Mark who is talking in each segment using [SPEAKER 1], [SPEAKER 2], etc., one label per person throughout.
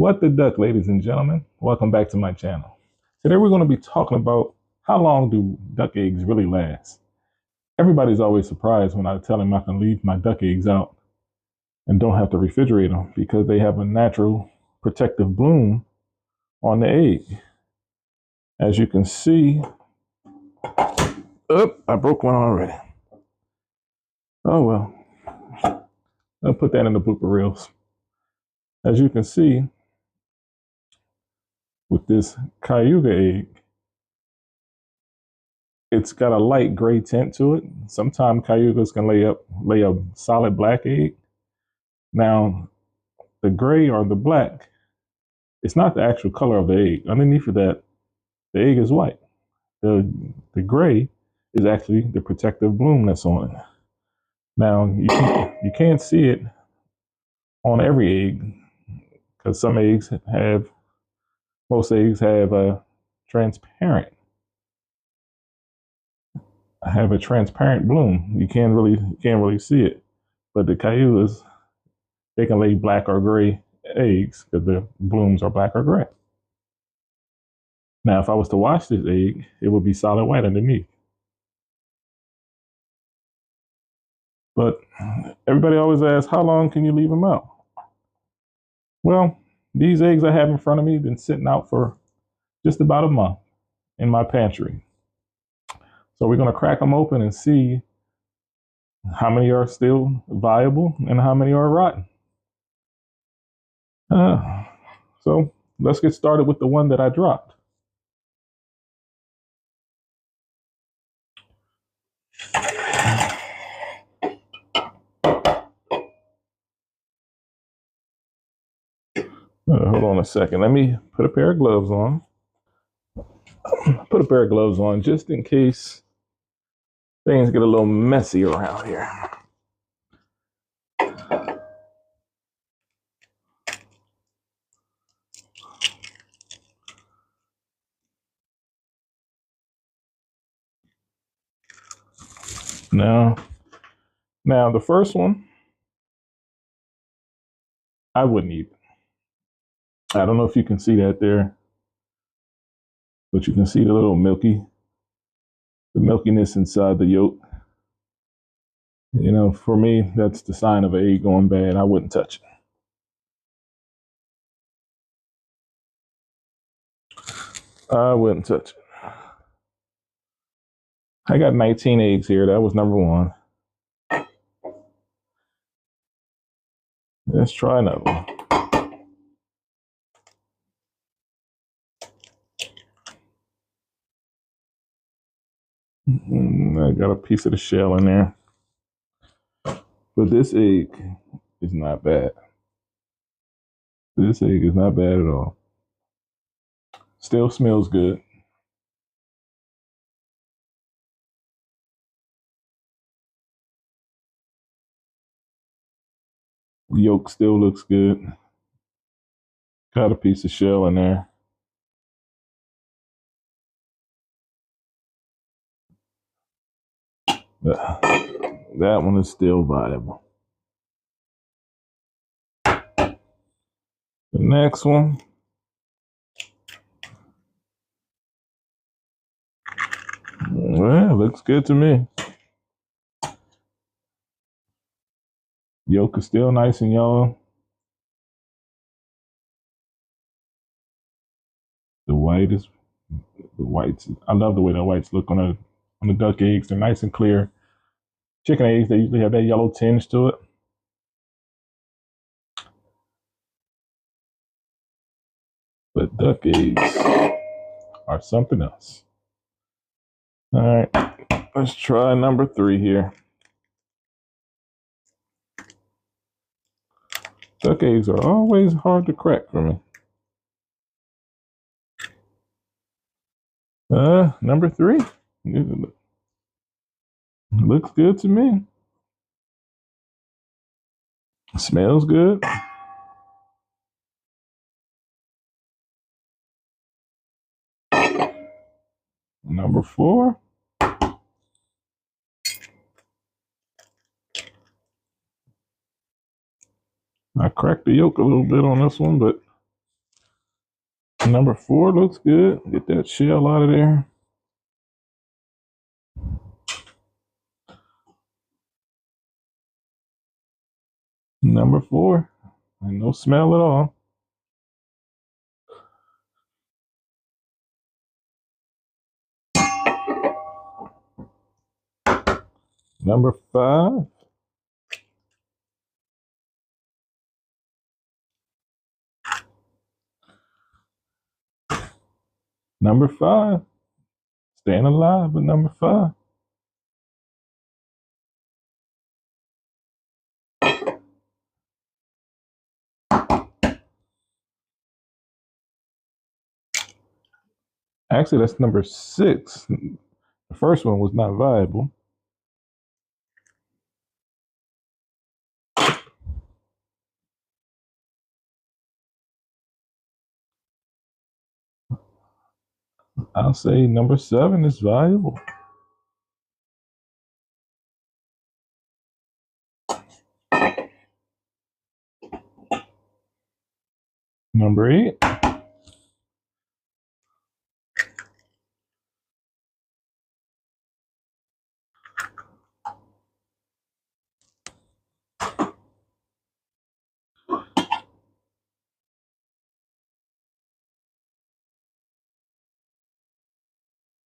[SPEAKER 1] What the duck, ladies and gentlemen? Welcome back to my channel. Today we're going to be talking about how long do duck eggs really last. Everybody's always surprised when I tell them I can leave my duck eggs out and don't have to refrigerate them because they have a natural protective bloom on the egg. As you can see, I broke one already. Oh well, I'll put that in the blooper reels. As you can see, with this cayuga egg, it's got a light gray tint to it. Sometimes cayugas can lay a solid black egg. Now, the gray or the black, it's not the actual color of the egg. Underneath of that, the egg is white. The gray is actually the protective bloom that's on it. Now, you can't see it on every egg because most eggs have a transparent bloom. You can't really see it. But the cayugas, they can lay black or gray eggs because the blooms are black or gray. Now, if I was to wash this egg, it would be solid white underneath. But everybody always asks, how long can you leave them out? Well, these eggs I have in front of me have been sitting out for just about a month in my pantry. So we're going to crack them open and see how many are still viable and how many are rotten. So let's get started with the one that I dropped. Hold on a second. Let me put a pair of gloves on. Put a pair of gloves on just in case things get a little messy around here. Now the first one, I wouldn't eat. I don't know if you can see that there, but you can see the milkiness inside the yolk. You know, for me, that's the sign of an egg going bad. I wouldn't touch it. I wouldn't touch it. I got 19 eggs here. That was number one. Let's try another one. I got a piece of the shell in there. But this egg is not bad. This egg is not bad at all. Still smells good. The yolk still looks good. Got a piece of shell in there. That one is still viable. The next one. Well, looks good to me. Yolk is still nice and yellow. The whites. I love the way the whites look on the duck eggs. They're nice and clear. Chicken eggs, they usually have that yellow tinge to it. But duck eggs are something else. All right, let's try number 3 here. Duck eggs are always hard to crack for me. Number 3. Looks good to me. Smells good. Number 4. I cracked the yolk a little bit on this one, but Number 4 looks good. Get that shell out of there. Number 4, and no smell at all. Number 5. Number 5. Staying alive, but number 5. Actually, that's number 6. The first one was not viable. I'll say number 7 is viable. Number 8.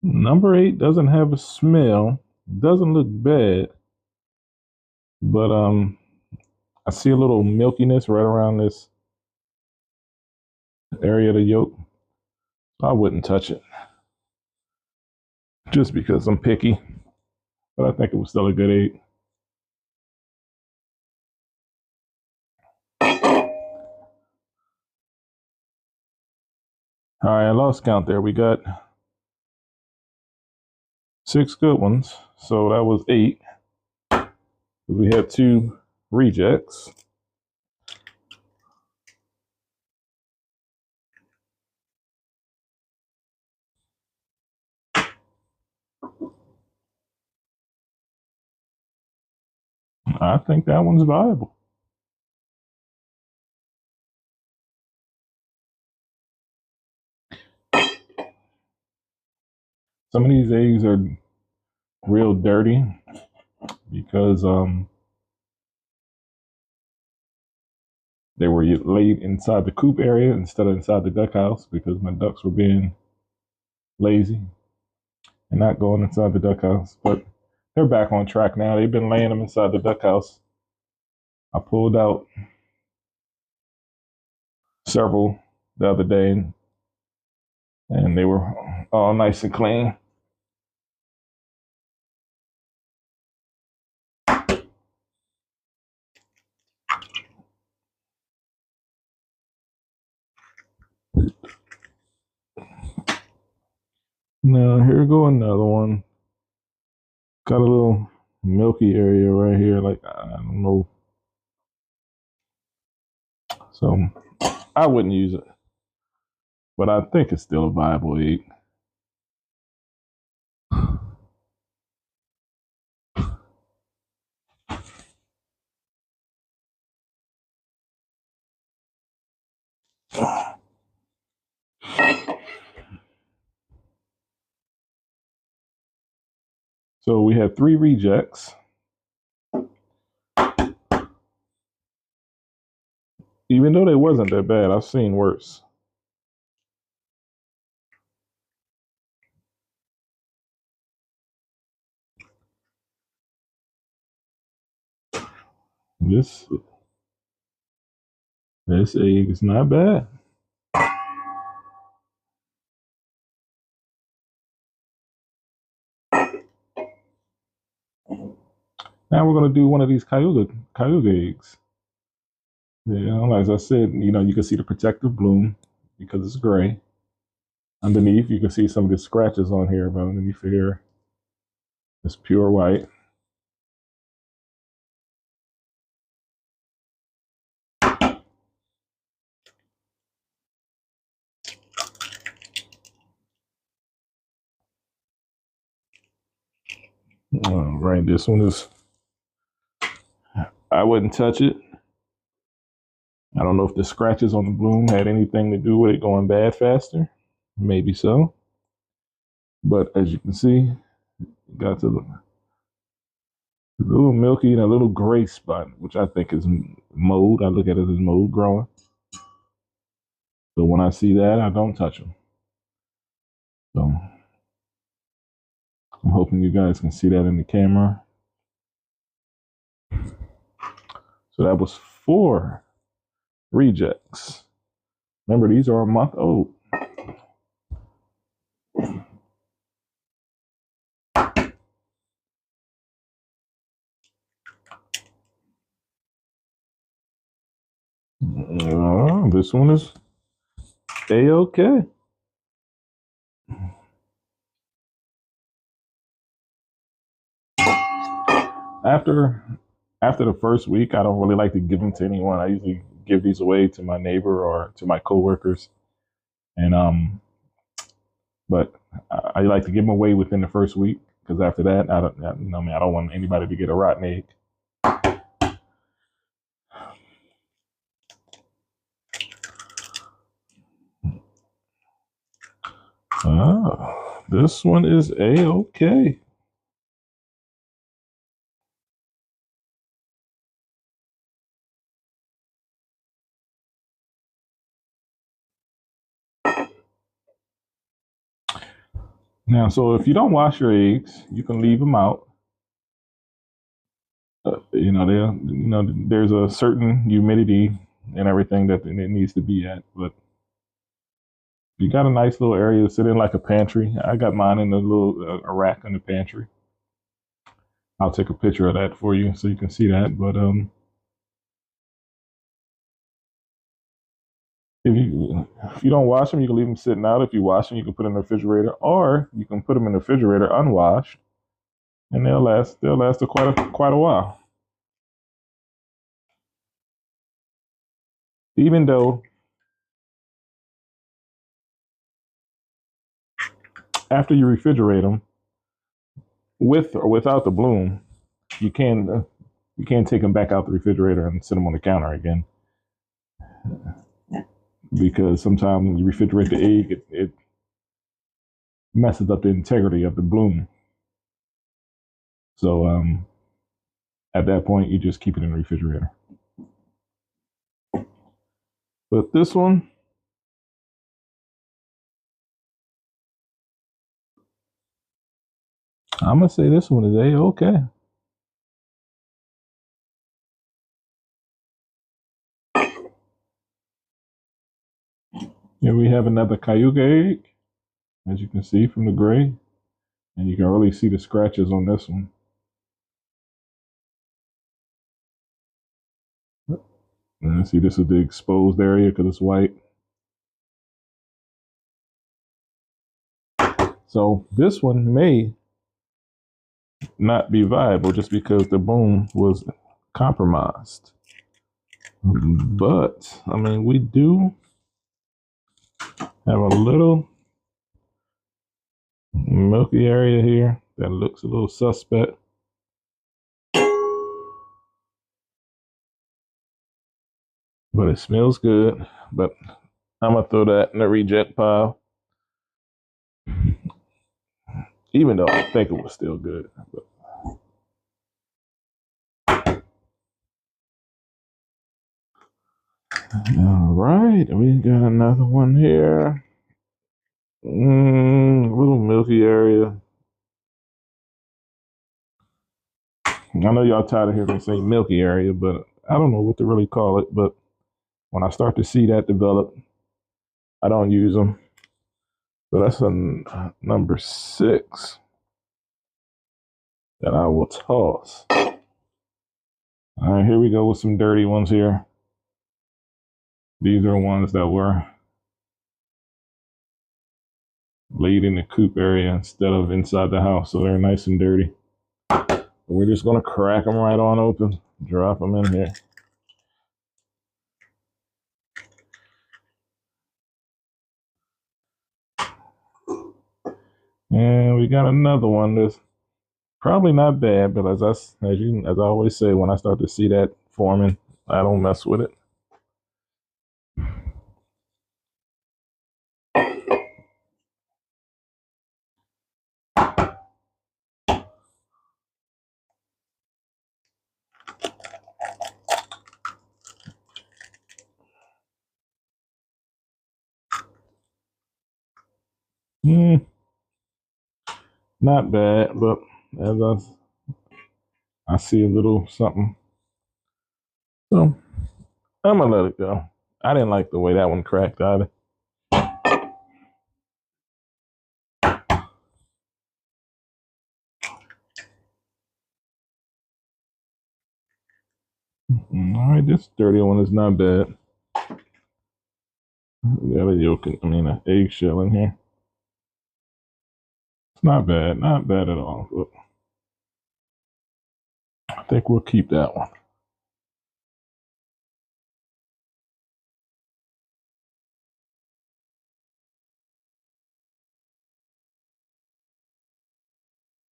[SPEAKER 1] Number 8 doesn't have a smell. Doesn't look bad. But I see a little milkiness right around this area of the yolk. I wouldn't touch it. Just because I'm picky. But I think it was still a good 8. All right, I lost count there. We got 6 good ones. So that was 8. We had 2 rejects. I think that one's viable. Some of these eggs are real dirty because they were laid inside the coop area instead of inside the duck house because my ducks were being lazy and not going inside the duck house. But they're back on track now. They've been laying them inside the duck house. I pulled out several the other day and they were all nice and clean. Now here go another one. Got a little milky area right here, like I don't know. So I wouldn't use it, but I think it's still a viable egg. So we had 3 rejects. Even though they wasn't that bad, I've seen worse. This egg is not bad. Now we're gonna do one of these cayuga eggs. You know, as I said, you know, you can see the protective bloom because it's gray. Underneath, you can see some of the scratches on here, but underneath here, it's pure white. All right, this one is, I wouldn't touch it. I don't know if the scratches on the bloom had anything to do with it going bad faster. Maybe so. But as you can see, it got to a little milky and a little gray spot, which I think is mold. I look at it as mold growing. So when I see that, I don't touch them. So I'm hoping you guys can see that in the camera. So that was 4 rejects. Remember, these are a month old. This one is A-okay. After the first week, I don't really like to give them to anyone. I usually give these away to my neighbor or to my coworkers. And but I like to give them away within the first week, because after that, I don't want anybody to get a rotten egg. This one is A-okay. Now, so if you don't wash your eggs, you can leave them out. There's a certain humidity and everything that it needs to be at. But you got a nice little area to sit in, like a pantry. I got mine in a little a rack in the pantry. I'll take a picture of that for you so you can see that. But if you don't wash them, you can leave them sitting out. If you wash them, you can put them in the refrigerator, or you can put them in the refrigerator unwashed, and they'll last quite a while. Even though after you refrigerate them, with or without the bloom, you can't take them back out the refrigerator and sit them on the counter again, because sometimes when you refrigerate the egg, it messes up the integrity of the bloom. So at that point, you just keep it in the refrigerator. But this one, I'm gonna say this one is A-okay. Here we have another cayuga egg, as you can see from the gray, and you can really see the scratches on this one. And see, this is the exposed area because it's white. So this one may not be viable just because the bloom was compromised. But I mean, we do have a little milky area here that looks a little suspect. But it smells good. But I'm gonna throw that in the reject pile, even though I think it was still good. But all right, we got another one here. Little milky area. I know y'all tired of hearing me say milky area, but I don't know what to really call it. But when I start to see that develop, I don't use them. So that's a number 6 that I will toss. All right, here we go with some dirty ones here. These are ones that were laid in the coop area instead of inside the house, so they're nice and dirty. We're just gonna crack them right on open, drop them in here. And we got another one that's probably not bad, but as I always say, when I start to see that forming, I don't mess with it. Not bad, but as I see a little something. So I'm gonna let it go. I didn't like the way that one cracked either. All right, this dirty one is not bad. We got a yolk, an eggshell in here. It's not bad, not bad at all. But I think we'll keep that one.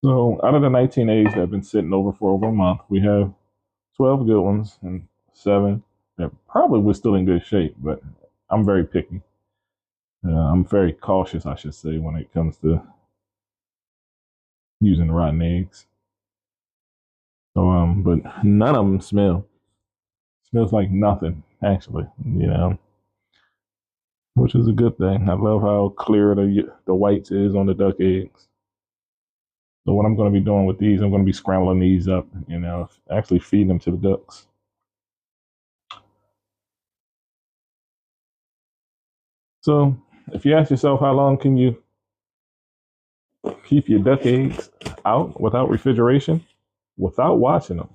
[SPEAKER 1] So out of the 19 eggs that have been sitting over for over a month, we have 12 good ones and 7 that probably were still in good shape, but I'm very picky. I'm very cautious, I should say, when it comes to using rotten eggs. So, but none of them smells like nothing, actually, which is a good thing. I love how clear the whites is on the duck eggs. So what I'm going to be doing with these, I'm going to be scrambling these up, actually feeding them to the ducks. So if you ask yourself how long can you keep your duck eggs out without refrigeration, without washing them,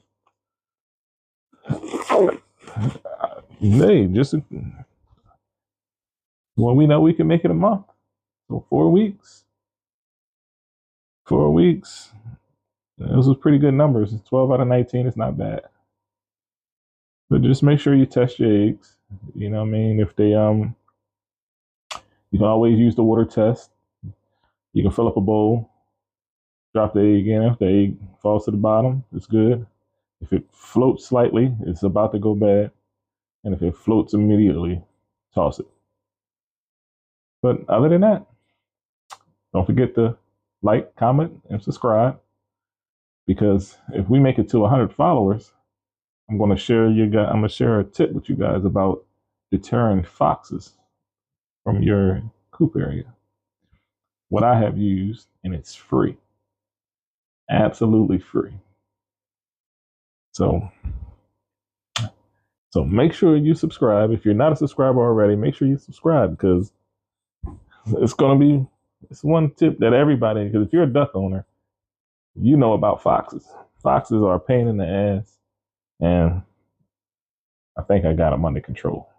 [SPEAKER 1] hey, just well, we know we can make it a month. So 4 weeks. 4 weeks. Those are pretty good numbers. 12 out of 19 is not bad. But just make sure you test your eggs. You know what I mean? If they you can always use the water test. You can fill up a bowl, drop the egg in. If the egg falls to the bottom, it's good. If it floats slightly, it's about to go bad. And if it floats immediately, toss it. But other than that, don't forget to like, comment, and subscribe. Because if we make it to 100 followers, I'm going to share a tip with you guys about deterring foxes from your coop area. What I have used, and it's free, absolutely free. So make sure you subscribe. If you're not a subscriber already, make sure you subscribe because it's one tip that everybody, because if you're a duck owner, you know about foxes. Foxes are a pain in the ass, and I think I got them under control.